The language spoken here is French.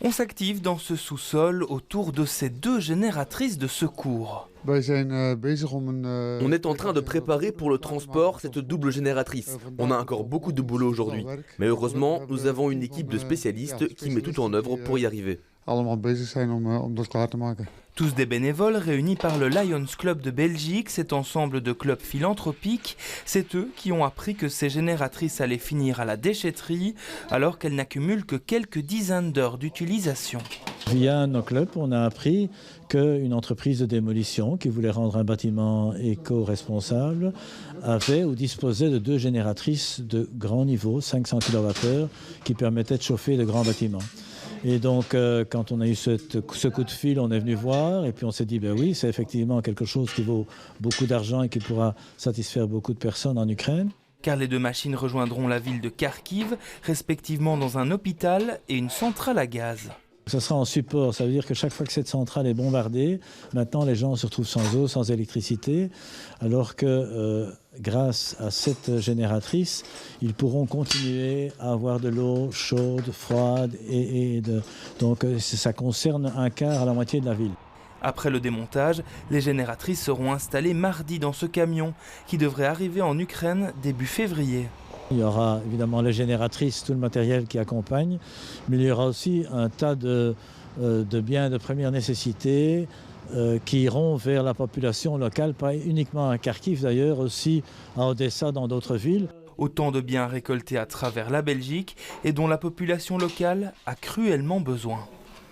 On s'active dans ce sous-sol autour de ces deux génératrices de secours. On est en train de préparer pour le transport cette double génératrice. On a encore beaucoup de boulot aujourd'hui. Mais heureusement, nous avons une équipe de spécialistes qui met tout en œuvre pour y arriver. Tous des bénévoles réunis par le Lions Club de Belgique, cet ensemble de clubs philanthropiques. C'est eux qui ont appris que ces génératrices allaient finir à la déchetterie alors qu'elles n'accumulent que quelques dizaines d'heures d'utilisation. Via nos clubs, on a appris qu'une entreprise de démolition qui voulait rendre un bâtiment éco-responsable avait ou disposait de deux génératrices de grand niveau, 500 kWh, qui permettaient de chauffer de grands bâtiments. Et donc, quand on a eu ce coup de fil, on est venu voir et puis on s'est dit, ben oui, c'est effectivement quelque chose qui vaut beaucoup d'argent et qui pourra satisfaire beaucoup de personnes en Ukraine. Car les deux machines rejoindront la ville de Kharkiv, respectivement dans un hôpital et une centrale à gaz. Ça sera en support, ça veut dire que chaque fois que cette centrale est bombardée, maintenant les gens se retrouvent sans eau, sans électricité, alors que grâce à cette génératrice, ils pourront continuer à avoir de l'eau chaude, froide, donc ça concerne un quart à la moitié de la ville. Après le démontage, les génératrices seront installées mardi dans ce camion qui devrait arriver en Ukraine début février. Il y aura évidemment les génératrices, tout le matériel qui accompagne, mais il y aura aussi un tas de biens de première nécessité qui iront vers la population locale, pas uniquement à Kharkiv d'ailleurs, aussi à Odessa, dans d'autres villes. Autant de biens récoltés à travers la Belgique et dont la population locale a cruellement besoin.